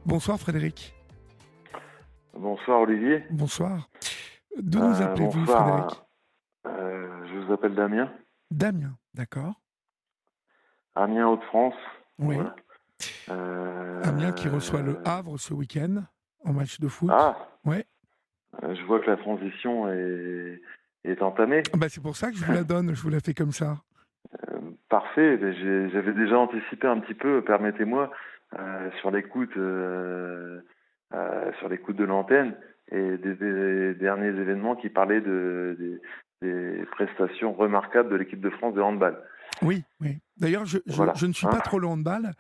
Bonsoir Frédéric. Bonsoir Olivier. Bonsoir. D'où nous appelez-vous Bonsoir, Frédéric? je vous appelle Damien. Damien, d'accord. Amiens, Hauts-de-France. Oui. Voilà. Amiens qui reçoit le Euh, Havre ce week-end en match de foot. Ah, Ouais. je vois que la transition est entamée. Bah, c'est pour ça que je vous la donne, je vous la fais comme ça. Parfait. Ben, j'avais déjà anticipé un petit peu, permettez-moi, sur l'écoute de l'antenne et des derniers événements qui parlaient des prestations remarquables de l'équipe de France de handball. Oui, oui. D'ailleurs, Voilà. je ne suis Hein. pas trop le handball,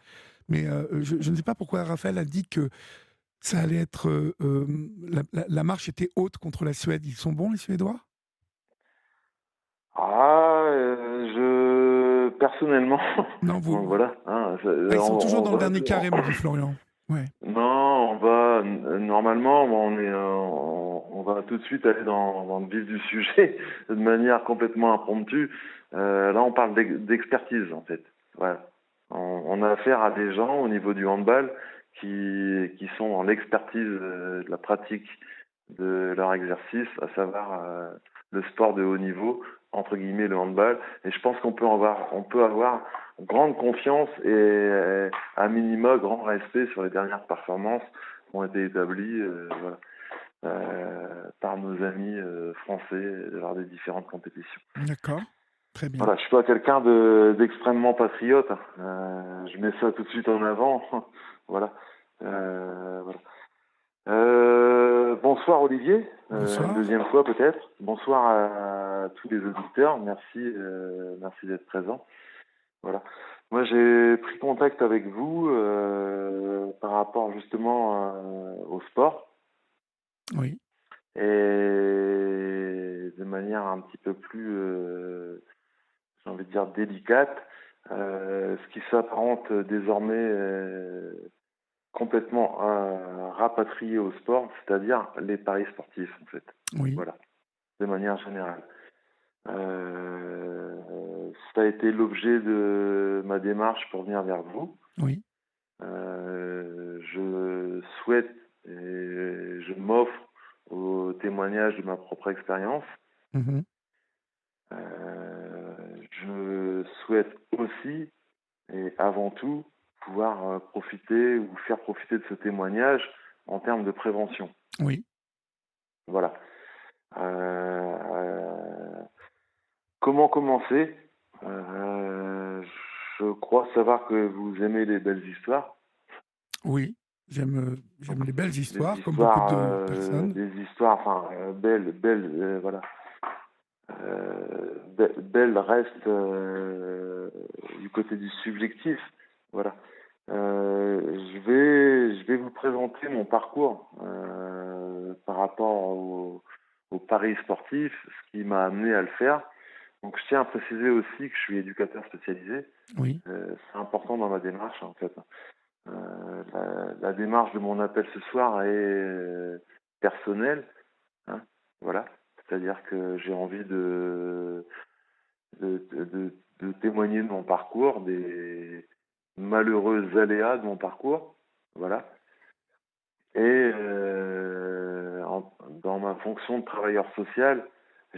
mais je ne sais pas pourquoi Raphaël a dit que ça allait être... la marche était haute contre la Suède. Ils sont bons les Suédois? Personnellement, Non, donc vous... voilà, hein, Ah, ils sont toujours on dans le va, dernier carré, me dit Florian. Ouais. non, on va, normalement, on va tout de suite aller dans le vif du sujet de manière complètement impromptue. Là, on parle d'expertise, en fait. Voilà. On a affaire à des gens au niveau du handball qui sont dans l'expertise de la pratique de leur exercice, à savoir le sport de haut niveau, entre guillemets le handball. Et je pense on peut avoir grande confiance et à minima grand respect sur les dernières performances qui ont été établies voilà, par nos amis français lors des différentes compétitions. D'accord. Très bien. Voilà, je suis pas quelqu'un d'extrêmement patriote. Je mets ça tout de suite en avant. Voilà. Voilà. Bonsoir Olivier, une Bonsoir. deuxième fois peut-être. Bonsoir à tous les auditeurs. Merci d'être présent. Voilà. Moi, j'ai pris contact avec vous par rapport justement au sport Oui. et de manière un petit peu plus, j'ai envie de dire, délicate, ce qui s'apparente désormais complètement rapatrié au sport, c'est-à-dire les paris sportifs en fait. Oui. Voilà, de manière générale. Euh, Ça a été l'objet de ma démarche pour venir vers vous. Oui. Je souhaite et je m'offre au témoignage de ma propre expérience. Mhm. Je souhaite aussi et avant tout pouvoir profiter ou faire profiter de ce témoignage en termes de prévention. Oui. Voilà. Euh, Comment commencer? Euh, je crois savoir que vous aimez les belles histoires. Oui, Donc, j'aime les belles histoires, comme beaucoup de personnes. des histoires, enfin, belles, voilà. Belles restent du côté du subjectif, voilà. Je vais vous présenter mon parcours par rapport au paris sportif, ce qui m'a amené à le faire. Donc, je tiens à préciser aussi que je suis éducateur spécialisé. Oui, C'est important dans ma démarche, en fait. La démarche de mon appel ce soir est personnelle, hein, voilà. C'est-à-dire que j'ai envie de témoigner de mon parcours, des malheureux aléas de mon parcours, voilà. Et dans ma fonction de travailleur social,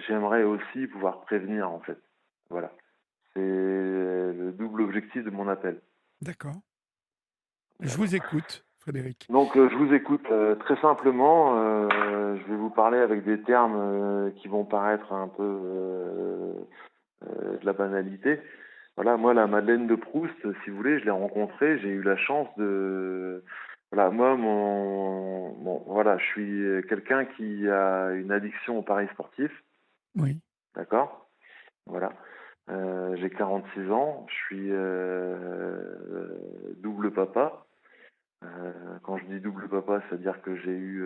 j'aimerais aussi pouvoir prévenir, en fait. Voilà. C'est le double objectif de mon appel. d'accord. Je D'accord. vous écoute, Frédéric. Donc, je vous écoute très simplement. Je vais vous parler avec des termes qui vont paraître un peu de la banalité. Voilà, moi, la Madeleine de Proust, si vous voulez, je l'ai rencontrée. J'ai eu la chance de. Voilà, moi, voilà, je suis quelqu'un qui a une addiction aux paris sportifs. Oui, D'accord? Voilà. J'ai 46 ans. Je suis double papa. Quand je dis double papa, c'est-à-dire que j'ai eu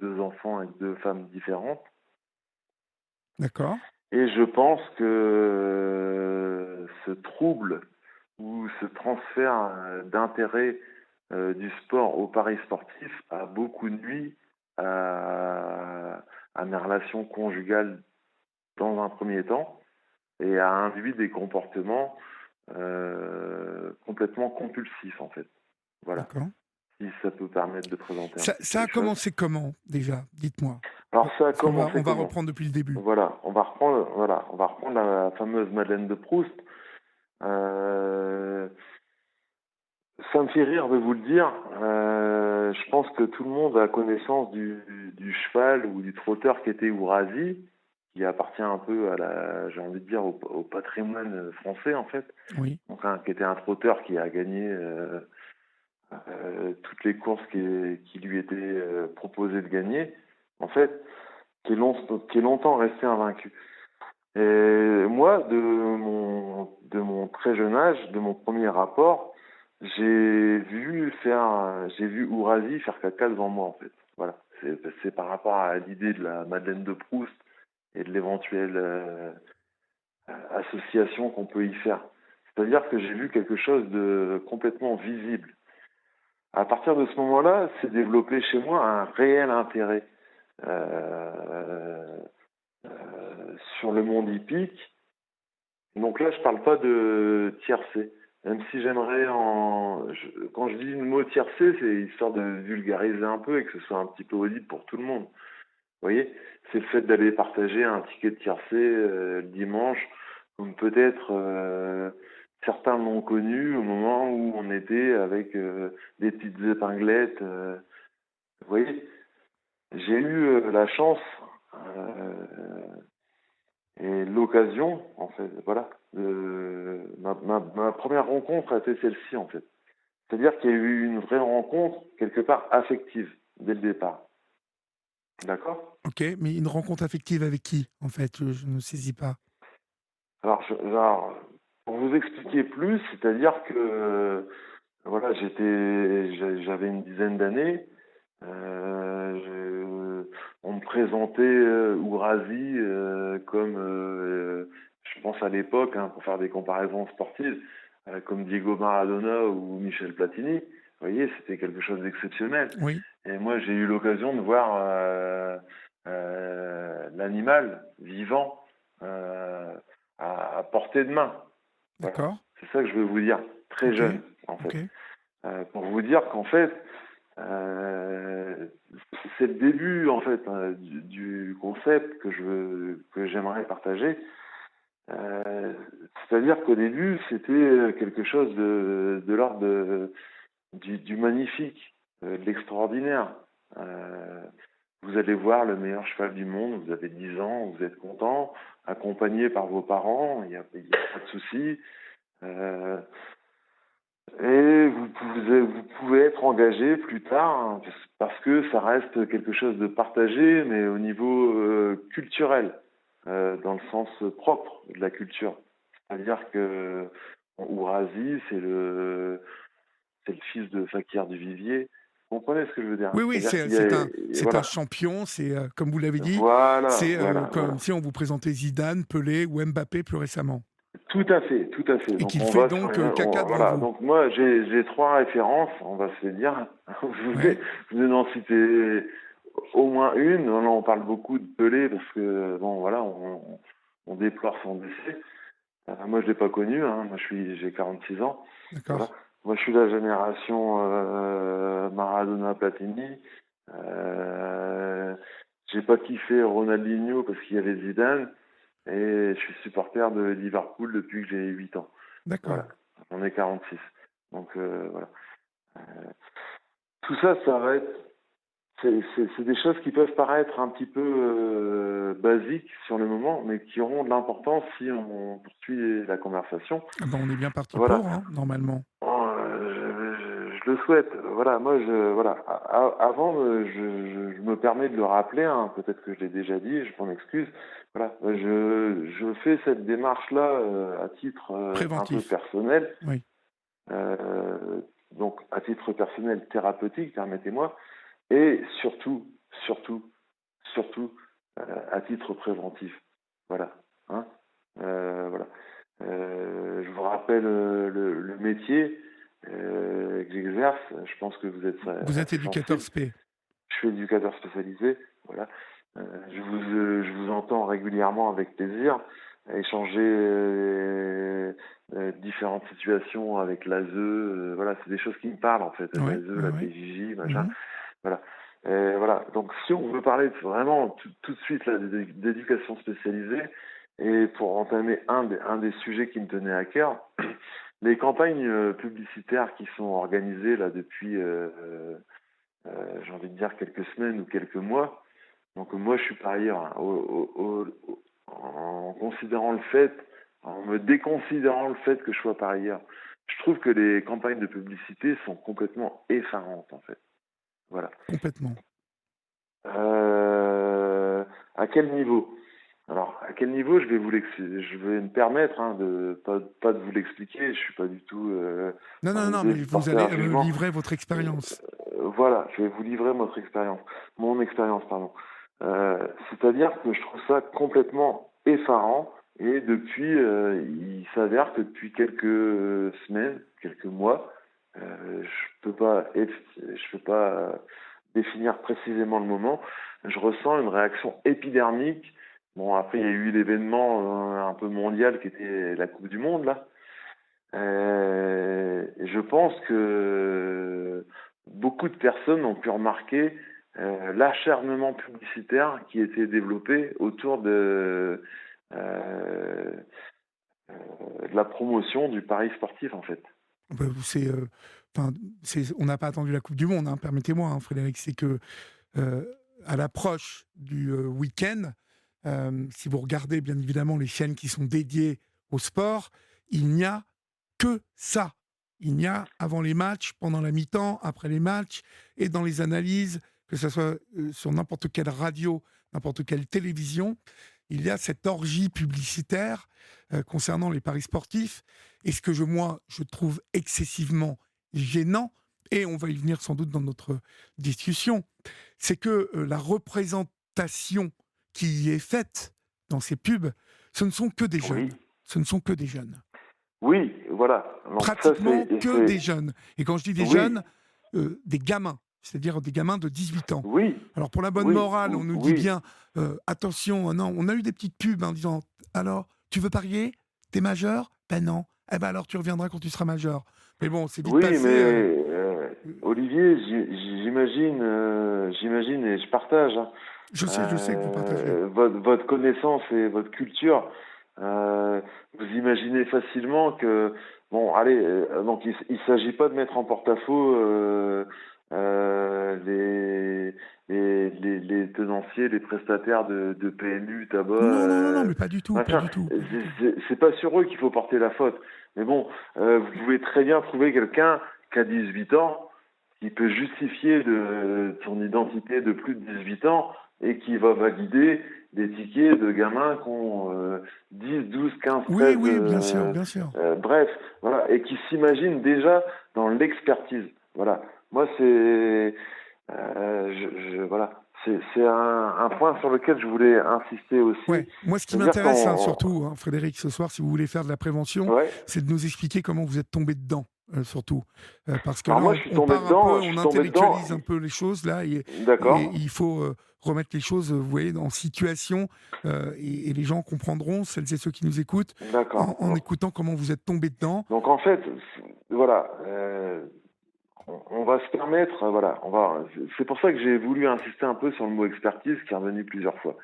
deux enfants avec deux femmes différentes. d'accord. Et je pense que ce trouble ou ce transfert d'intérêt du sport au paris sportif a beaucoup nui à mes relations conjugales dans un premier temps et a induit des comportements complètement compulsifs en fait. Voilà. D'accord. si ça peut permettre de présenter un petit peu Ça les a choses. commencé comment déjà? Dites-moi. Alors ça a Parce qu'on va, commencé on va comment? reprendre depuis le début. Voilà, on va reprendre la fameuse Madeleine de Proust. Euh, Ça me fait rire de vous le dire. Je pense que tout le monde a connaissance du cheval ou du trotteur qui était Ourasi, qui appartient un peu à j'ai envie de dire, au patrimoine français en fait. Oui, Donc, qui était un trotteur qui a gagné toutes les courses qui lui étaient proposées de gagner, en fait, qui est longtemps resté invaincu. Et moi, de mon très jeune âge, de mon premier rapport, j'ai vu Ourasi faire caca devant moi, en fait. Voilà. C'est par rapport à l'idée de la Madeleine de Proust et de l'éventuelle association qu'on peut y faire. C'est-à-dire que j'ai vu quelque chose de complètement visible. À partir de ce moment-là, s'est développé chez moi un réel intérêt euh, sur le monde hippique. Donc là, je parle pas de tiercé. Même si quand je dis le mot tiercé, c'est histoire de vulgariser un peu et que ce soit un petit peu audible pour tout le monde. Vous voyez, c'est le fait d'aller partager un ticket de tiercé le dimanche, comme peut-être certains l'ont connu au moment où on était avec des petites épinglettes. Vous voyez, j'ai eu la chance et l'occasion, en fait, voilà, ma première rencontre a été celle-ci, en fait. C'est-à-dire qu'il y a eu une vraie rencontre, quelque part, affective, dès le départ. D'accord? ok, mais une rencontre affective avec qui, en fait? Je ne saisis pas. Alors, pour vous expliquer plus, c'est-à-dire que, voilà, j'avais une dizaine d'années, on me présentait Ourasi comme, je pense à l'époque, hein, pour faire des comparaisons sportives, comme Diego Maradona ou Michel Platini. Vous voyez, c'était quelque chose d'exceptionnel. Oui, Et moi, j'ai eu l'occasion de voir l'animal vivant à portée de main. Voilà. d'accord. C'est ça que je veux vous dire. Très Ok, jeune, en ok. fait. Pour vous dire qu'en fait, euh, c'est le début en fait du concept que j'aimerais partager. C'est-à-dire qu'au début, c'était quelque chose de l'ordre du magnifique, de l'extraordinaire. Euh, vous allez voir le meilleur cheval du monde, vous avez 10 ans, vous êtes content, accompagné par vos parents, il y a pas de souci. Euh, Et vous pouvez être engagé plus tard, hein, parce que ça reste quelque chose de partagé, mais au niveau culturel, dans le sens propre de la culture. C'est-à-dire que Ourasi, c'est le fils de Fakir du Vivier. Vous comprenez ce que je veux dire? Oui, oui, C'est-à-dire qu'il y c'est un voilà, champion, c'est, comme vous l'avez dit, voilà, c'est voilà, comme voilà. si on vous présentait Zidane, Pelé ou Mbappé plus récemment. Tout à fait, tout à fait. Et Donc qu'il on fait va sur donc caca devant voilà. vous. Donc moi j'ai trois références, on va se dire. Ouais, Je vais en citer au moins une. Là on parle beaucoup de Pelé parce que bon voilà on déplore son décès. Moi je l'ai pas connu, hein. Moi j'ai 46 ans. Voilà. d'accord. Moi je suis la génération Maradona Platini. J'ai pas kiffé Ronaldinho parce qu'il y avait Zidane. Et je suis supporter de Liverpool depuis que j'ai 8 ans. D'accord. Voilà, j'en ai 46. Donc voilà. Tout ça, ça va être... C'est des choses qui peuvent paraître un petit peu basiques sur le moment, mais qui auront de l'importance si on poursuit la conversation. Ah ben, on est bien parti Voilà. pour, hein, normalement. Je le souhaite. Voilà, moi, voilà. Avant, je me permets de le rappeler. Hein, peut-être que je l'ai déjà dit. Je m'en excuse. Voilà, je fais cette démarche-là à titre un peu Préventif. personnel. Oui, Euh, donc, à titre personnel thérapeutique, permettez-moi, et surtout, surtout, à titre préventif. Voilà. Hein. Voilà. Je vous rappelle le métier que j'exerce. Je pense que vous êtes vous êtes assez éducateur sensible. spé. Je suis éducateur spécialisé. Voilà. Je vous entends régulièrement avec plaisir. échanger différentes situations avec l'ASE. Voilà, c'est des choses qui me parlent en fait, Ouais, l'ASE, ouais, la ouais. PJJ, machin. Mhm. Voilà. Voilà. Donc, si on veut parler vraiment tout de suite là, d'éducation spécialisée, et pour entamer un des sujets qui me tenait à cœur, les campagnes publicitaires qui sont organisées là depuis, j'ai envie de dire quelques semaines ou quelques mois. Donc moi, je suis parieur, hein, en considérant le fait, en me déconsidérant le fait que je sois parieur. Je trouve que les campagnes de publicité sont complètement effarantes en fait. Voilà. Complètement. À quel niveau? Alors, à quel niveau je vais me permettre de pas de vous l'expliquer. Je suis pas du tout Non, dans non, non, l'idée mais de vous porter un allez me jugement. livrer votre expérience. Voilà, je vais vous livrer mon expérience, pardon. C'est-à-dire que je trouve ça complètement effarant. Et depuis, il s'avère que depuis quelques semaines, quelques mois, je peux pas définir précisément le moment. Je ressens une réaction épidermique. Bon, après, il y a eu l'événement un peu mondial qui était la Coupe du Monde, là. Et je pense que beaucoup de personnes ont pu remarquer l'acharnement publicitaire qui était développé autour euh, de la promotion du pari sportif, en fait. Bah, enfin, on n'a pas attendu la Coupe du Monde, hein, permettez-moi, hein, Frédéric. C'est que euh, à l'approche du week-end, si vous regardez bien évidemment les chaînes qui sont dédiées au sport, il n'y a que ça. Il n'y a avant les matchs, pendant la mi-temps, après les matchs, et dans les analyses, que ce soit sur n'importe quelle radio, n'importe quelle télévision, il y a cette orgie publicitaire concernant les paris sportifs. Et ce que je trouve excessivement gênant, et on va y venir sans doute dans notre discussion, c'est que la représentation qui y est faite dans ces pubs, ce ne sont que des Oui, jeunes. Ce ne sont que des jeunes. oui, voilà. Donc ça, Pratiquement que des jeunes. Et quand je dis des oui, jeunes, des gamins, c'est-à-dire des gamins de 18 ans. oui, Alors pour la bonne oui, morale, on nous dit oui, bien, attention, non, on a eu des petites pubs en disant, alors, tu veux parier? T'es majeur? Ben non. Eh ben alors tu reviendras quand tu seras majeur. Mais bon, c'est vite oui, passé. mais Olivier, j'imagine et je partage Je sais que vous partagez. votre connaissance et votre culture. Vous imaginez facilement que, bon, allez, donc il s'agit pas de mettre en porte-à-faux les tenanciers, les prestataires de PMU, tabac, Non, non, non, non, mais pas du tout, pas machin. du tout, pas du tout. C'est pas sur eux qu'il faut porter la faute. Mais bon, vous pouvez très bien trouver quelqu'un qui a 18 ans, qui peut justifier de son identité de plus de 18 ans et qui va valider des tickets de gamins qui ont 10, 12, 15, Oui, 13, oui, bien sûr, bien sûr. bref, voilà, et qui s'imaginent déjà dans l'expertise. Voilà. Moi, voilà, c'est un point sur lequel je voulais insister aussi. Ouais, moi ce qui C'est-à-dire m'intéresse surtout, hein, Frédéric, ce soir, si vous voulez faire de la prévention, ouais. c'est de nous expliquer comment vous êtes tombé dedans, surtout. Parce que Alors là, moi, on part un peu, je on suis tombé dedans. intellectualise un peu les choses, là, et D'accord, il faut remettre les choses, vous voyez, en situation, et les gens comprendront, celles et ceux qui nous écoutent, en d'accord. écoutant comment vous êtes tombé dedans. Donc en fait, voilà, on va se permettre, voilà, c'est pour ça que j'ai voulu insister un peu sur le mot expertise qui est revenu plusieurs fois.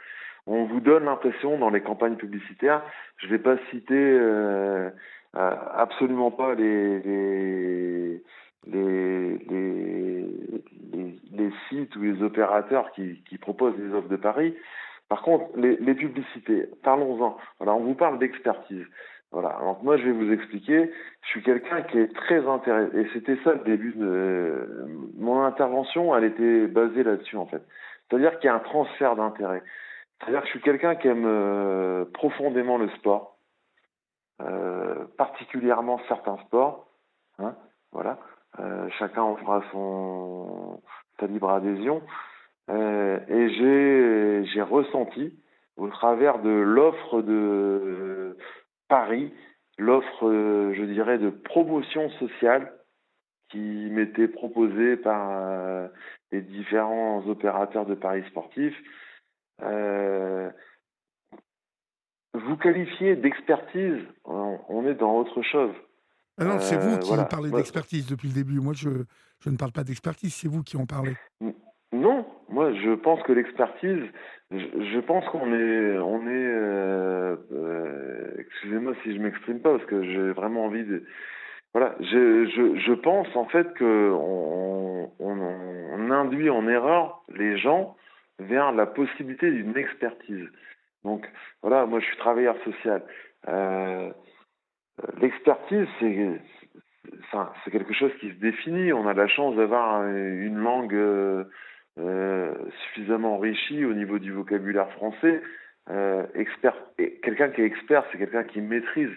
On vous donne l'impression dans les campagnes publicitaires, je ne vais pas citer absolument pas les sites ou les opérateurs qui proposent des offres de paris. Par contre, les publicités, parlons-en. Voilà, on vous parle d'expertise. Voilà. Donc moi, je vais vous expliquer. Je suis quelqu'un qui est très intéressé, et c'était ça le début de mon intervention. Elle était basée là-dessus en fait. C'est-à-dire qu'il y a un transfert d'intérêt. C'est-à-dire que je suis quelqu'un qui aime profondément le sport, particulièrement certains sports. Hein, voilà. Chacun en fera sa libre adhésion. Et j'ai ressenti, au travers de l'offre de Paris, l'offre, je dirais, de promotion sociale qui m'était proposée par les différents opérateurs de paris sportifs, euh, vous qualifiez d'expertise, on est dans autre chose. Ah non, c'est vous qui Voilà. parlez d'expertise depuis le début. Moi, je ne parle pas d'expertise, c'est vous qui en parlez. Non, moi je pense que l'expertise, je pense excusez-moi si je m'exprime pas parce que j'ai vraiment envie de, voilà, je pense en fait que on induit en erreur les gens vers la possibilité d'une expertise. Donc voilà, moi je suis travailleur social. Euh, L'expertise, c'est quelque chose qui se définit. On a la chance d'avoir une langue suffisamment enrichie au niveau du vocabulaire français. Quelqu'un qui est expert, c'est quelqu'un qui maîtrise.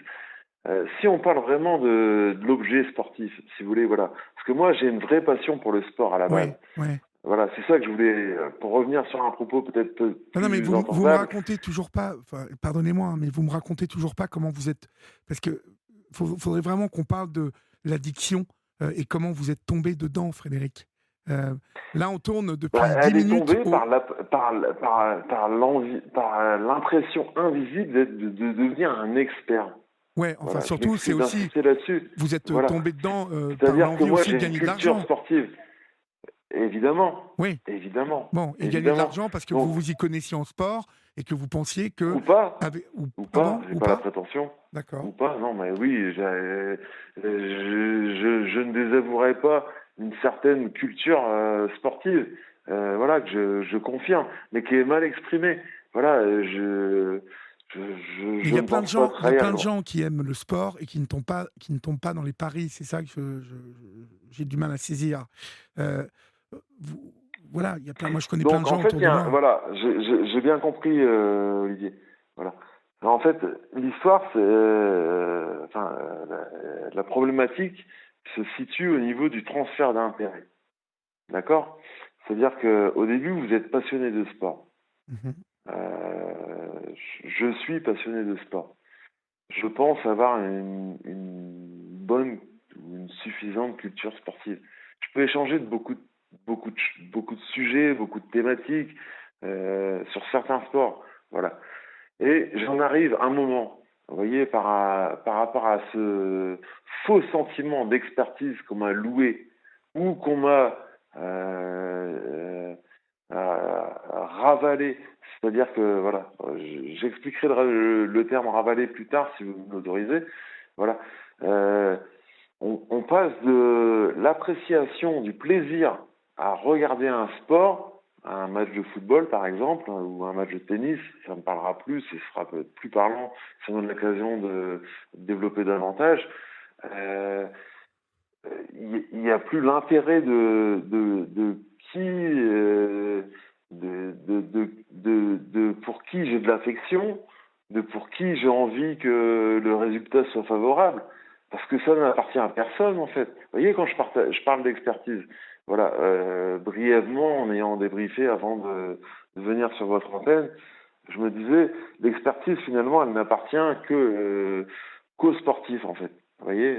Si on parle vraiment de l'objet sportif, si vous voulez, voilà. Parce que moi, j'ai une vraie passion pour le sport à la Oui, base. oui. Voilà, c'est ça que je voulais, pour revenir sur un propos peut-être Non, non, mais plus vous me entendable. racontez toujours pas, enfin, pardonnez-moi, hein, mais vous me racontez toujours pas comment vous êtes. Parce que faudrait vraiment qu'on parle de l'addiction et comment vous êtes tombé dedans, Frédéric. Euh, Là, on tourne Bah, depuis 10 elle est minutes tombée au. par l'envie, par l'impression invisible de devenir un expert. Ouais, enfin, Voilà, je surtout, c'est m'excuse aussi. d'insister là-dessus. Vous êtes Voilà. tombé dedans par C'est-à-dire que l'envie moi, aussi j'ai de une gagner de culture l'argent. sportive. Évidemment, Oui. évidemment, Bon, et gagner de évidemment. l'argent parce que vous Donc, vous y connaissiez en sport et que vous pensiez que. ou pas, Pardon, j'ai ou pas la pas. prétention. D'accord. Ou pas, non, mais oui, je ne désavouerai pas une certaine culture sportive, voilà, que je confirme, mais qui est mal exprimée. Voilà, Mais je ne pense pas il y a trahir. plein de gens qui aiment le sport et qui ne tombent pas dans les paris. C'est ça que j'ai du mal à saisir. Euh, vous- voilà, il y a plein. Moi, je connais plein de Donc en gens fait, autour de moi. voilà, j'ai bien compris, Olivier. Voilà. En fait, l'histoire, c'est, la problématique se situe au niveau du transfert d'intérêt. D'accord? C'est-à-dire que au début, vous êtes passionné de sport. Mhm. Je suis passionné de sport. Je pense avoir une bonne ou une suffisante culture sportive. Je peux échanger de beaucoup de sujets, beaucoup de thématiques sur certains sports. Voilà. Et j'en arrive à un moment, vous voyez, par rapport à ce faux sentiment d'expertise qu'on m'a loué ou qu'on m'a ravalé. C'est-à-dire que, voilà, j'expliquerai le terme ravaler plus tard si vous m'autorisez. Voilà. Euh, on passe de l'appréciation du plaisir à regarder un sport, un match de football par exemple, hein, ou un match de tennis, ça me parlera plus, et ce sera peut-être plus parlant, ça donne l'occasion de développer davantage. Euh, il n'y a plus l'intérêt de qui pour qui j'ai de l'affection, de pour qui j'ai envie que le résultat soit favorable, parce que ça n'appartient à personne en fait. Vous voyez, quand je parle d'expertise, voilà, brièvement en ayant débriefé avant de venir sur votre antenne, je me disais, l'expertise finalement, elle n'appartient qu'aux sportifs en fait. Vous voyez,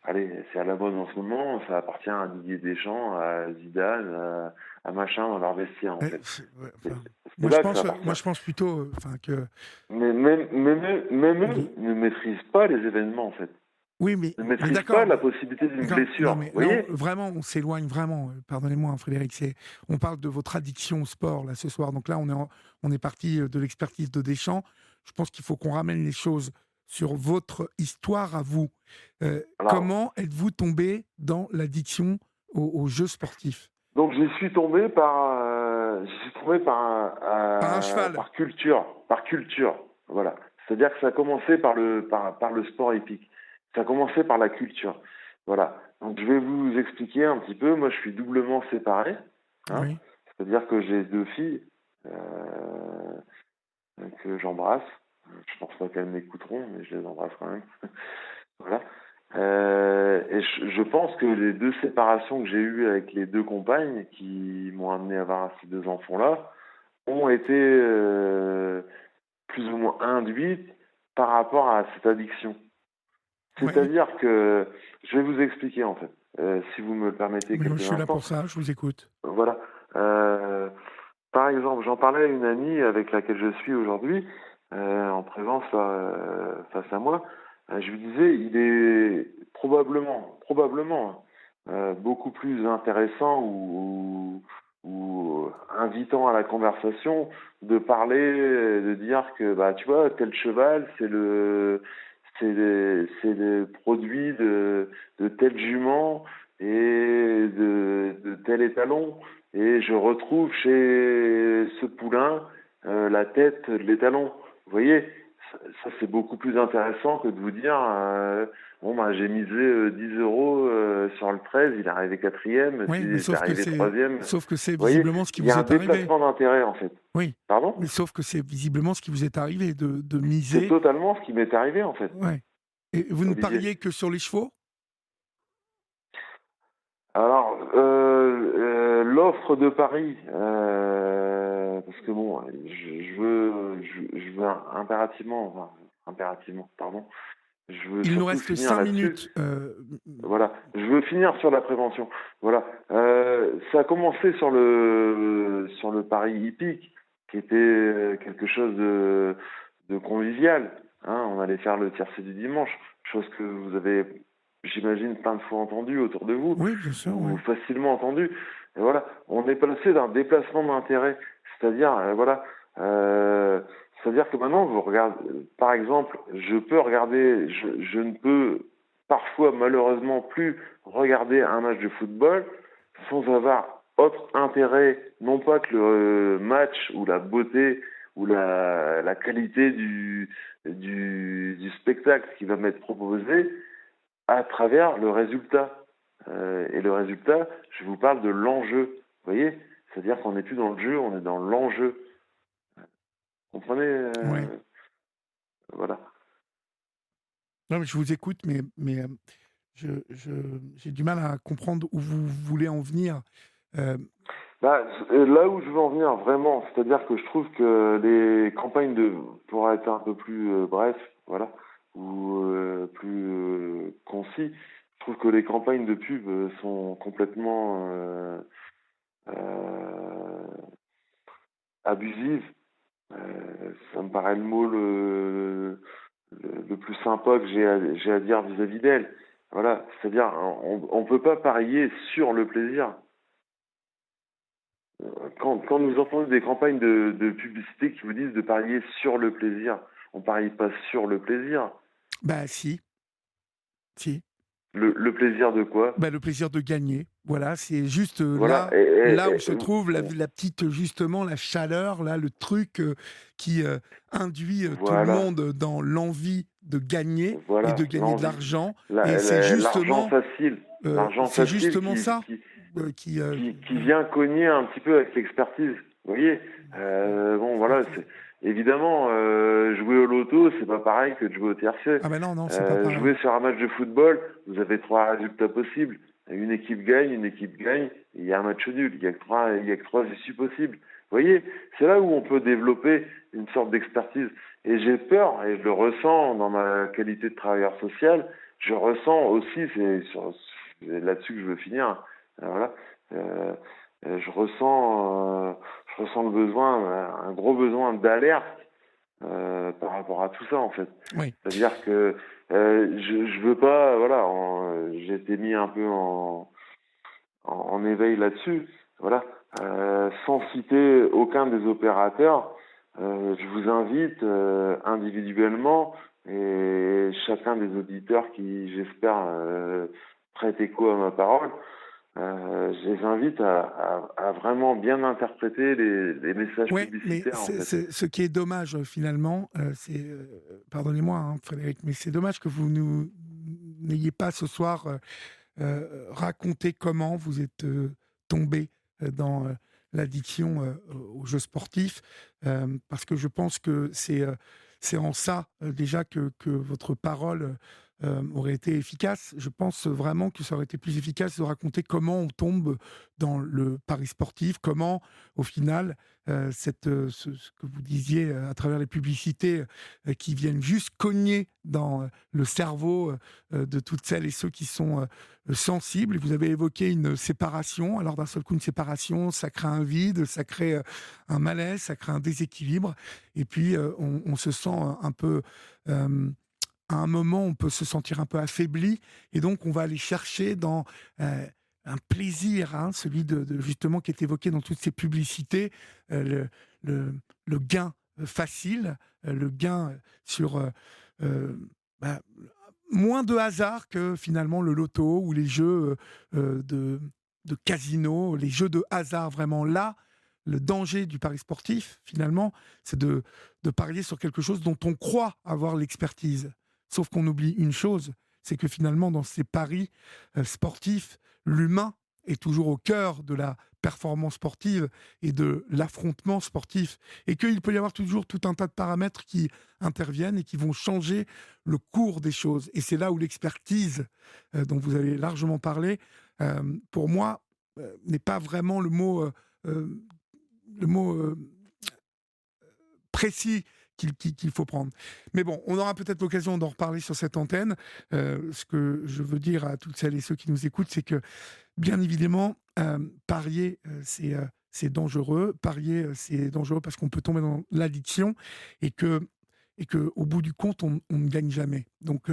allez, c'est à la mode en ce moment, ça appartient à Didier Deschamps, à Zidane, à machin dans leur vestiaire en Ouais, fait. ouais, C'est enfin, c'est là que ça appartient. moi, je pense plutôt, enfin que. Mais même eux ne maîtrisent pas les événements en fait. Oui, Ne mais maîtrisent pas d'accord. la possibilité d'une Non, blessure. mais Vous là, voyez? vraiment, on s'éloigne vraiment. Pardonnez-moi, hein, Frédéric. On parle de votre addiction au sport là ce soir. Donc là, on est parti de l'expertise de Deschamps. Je pense qu'il faut qu'on ramène les choses sur votre histoire à vous. Alors, Comment êtes-vous tombé dans l'addiction aux jeux sportifs? donc j'y suis tombé Par un cheval. par culture, voilà. C'est-à-dire que ça a commencé par le sport épique. Ça a commencé par la culture, voilà. Donc je vais vous expliquer un petit peu. Moi, je suis doublement séparé, hein. Oui. C'est-à-dire que j'ai deux filles euh, que j'embrasse. Je pense pas qu'elles m'écouteront, mais je les embrasse quand même. Voilà. Et je pense que les deux séparations que j'ai eues avec les deux compagnes qui m'ont amené à avoir ces deux enfants-là ont été plus ou moins induites par rapport à cette addiction. Oui. C'est-à-dire que, je vais vous expliquer en fait, si vous me le permettez Mais moi, je quelques suis là instants. pour ça. Je vous écoute. Voilà. Par exemple, j'en parlais à une amie avec laquelle je suis aujourd'hui. en présence face à moi. Je lui disais, il est probablement beaucoup plus intéressant ou invitant à la conversation de parler, de dire que bah tu vois tel cheval c'est le produit de tel jument et de tel étalon et je retrouve chez ce poulain la tête de l'étalon. Vous voyez, ça c'est beaucoup plus intéressant que de vous dire bon bah j'ai misé 10 euros sur le 13, il est arrivé quatrième, Oui, si mais il est arrivé troisième. Vous sauf que c'est voyez, visiblement ce qui il y a vous un est arrivé. déplacement d'intérêt en fait. Oui, Pardon? mais sauf que c'est visiblement ce qui vous est arrivé de C'est miser. totalement ce qui m'est arrivé en fait, Ouais. Et vous ne Olivier. pariez que sur les chevaux? Alors, l'offre de Paris, parce que bon, je veux impérativement, pardon, je veux Il nous surtout reste finir 5 là-dessus. minutes. Voilà, je veux finir sur la prévention. Voilà, ça a commencé sur le pari hippique, qui était quelque chose de convivial. Hein, on allait faire le tiercé du dimanche, chose que vous avez, j'imagine, plein de fois entendu autour de vous, Oui, bien sûr, ou oui. facilement entendu. Et voilà, on est passé d'un déplacement d'intérêt, c'est-à-dire, euh, c'est-à-dire que maintenant, vous regardez, par exemple, je ne peux parfois malheureusement plus regarder un match de football sans avoir autre intérêt, non pas que le match ou la beauté ou la qualité du spectacle qui va m'être proposé à travers le résultat. Et le résultat, je vous parle de l'enjeu. Vous voyez? C'est-à-dire qu'on n'est plus dans le jeu, on est dans l'enjeu. Vous comprenez? Ouais. Voilà. Non, mais je vous écoute, mais j'ai du mal à comprendre où vous voulez en venir. Euh, Bah, là où je veux en venir vraiment, c'est-à-dire que je trouve que les campagnes pour être un peu plus bref, voilà, ou plus concis, je trouve que les campagnes de pub sont complètement euh, abusives. Ça me paraît le mot le plus sympa que j'ai à dire vis-à-vis d'elles. Voilà, c'est-à-dire on peut pas parier sur le plaisir. Quand nous entendons des campagnes de publicité qui vous disent de parier sur le plaisir, on parie pas sur le plaisir. bah si, si. Le plaisir de quoi? Bah, le plaisir de gagner. Voilà, c'est juste Voilà, là où se trouve la petite, justement, la chaleur, là, le truc qui induit tout le voilà, monde dans l'envie de gagner et de gagner de l'envie, l'argent. Et c'est l'argent justement, facile, l'argent facile ça qui. qui vient cogner un petit peu avec l'expertise. Vous voyez, bon voilà, c'est évidemment jouer au loto, c'est pas pareil que de jouer au tiercé. Ah ben non, non, c'est pas pareil. Jouer sur un match de football, vous avez trois résultats possibles. Une équipe gagne, et il y a un match nul. Il y a que trois issues possibles. Vous voyez, c'est là où on peut développer une sorte d'expertise. Et j'ai peur, et je le ressens dans ma qualité de travailleur social, je ressens aussi, c'est là-dessus que je veux finir, voilà, euh, je ressens le besoin, un gros besoin d'alerte par rapport à tout ça en fait. Oui. C'est-à-dire que je veux pas, voilà, j'ai été mis un peu en éveil là-dessus, voilà. Sans citer aucun des opérateurs, je vous invite individuellement et chacun des auditeurs qui, j'espère, prête écho à ma parole, je les invite à vraiment bien interpréter les messages Ouais, mais publicitaires en fait. ce qui est dommage finalement, c'est, pardonnez-moi, hein, Frédéric, mais c'est dommage que vous nous n'ayez pas ce soir raconté comment vous êtes tombé dans l'addiction aux jeux sportifs, parce que je pense que c'est en ça déjà que votre parole aurait été efficace. Je pense vraiment que ça aurait été plus efficace de raconter comment on tombe dans le pari sportif, comment, au final, ce que vous disiez à travers les publicités qui viennent juste cogner dans le cerveau de toutes celles et ceux qui sont sensibles. Et vous avez évoqué une séparation. Alors d'un seul coup, une séparation, ça crée un vide, ça crée un malaise, ça crée un déséquilibre. Et puis, on se sent un peu... euh, à un moment, on peut se sentir un peu affaibli et donc on va aller chercher dans un plaisir, hein, celui de justement qui est évoqué dans toutes ces publicités, le le gain, facile, le gain, sur, heu, bah, moins de hasard que finalement le loto ou les jeux, de casino, les jeux de hasard vraiment. Là, le danger du pari sportif finalement, c'est de parier sur quelque chose dont on croit avoir l'expertise. Sauf qu'on oublie une chose, c'est que finalement dans ces paris, sportifs, l'humain est toujours au cœur de la performance sportive et de l'affrontement sportif et qu'il peut y avoir toujours tout un tas de paramètres qui interviennent et qui vont changer le cours des choses et c'est là où l'expertise, dont vous avez largement parlé, pour moi, n'est pas vraiment heu, le mot, précis qu'il faut prendre. Mais bon, on aura peut-être l'occasion d'en reparler sur cette antenne. Ce que je veux dire à toutes celles et ceux qui nous écoutent, c'est que, bien évidemment, parier, c'est dangereux. Parier, c'est dangereux parce qu'on peut tomber dans l'addiction et qu'au bout du compte, on ne gagne jamais. Donc,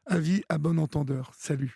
avis à bon entendeur. Salut.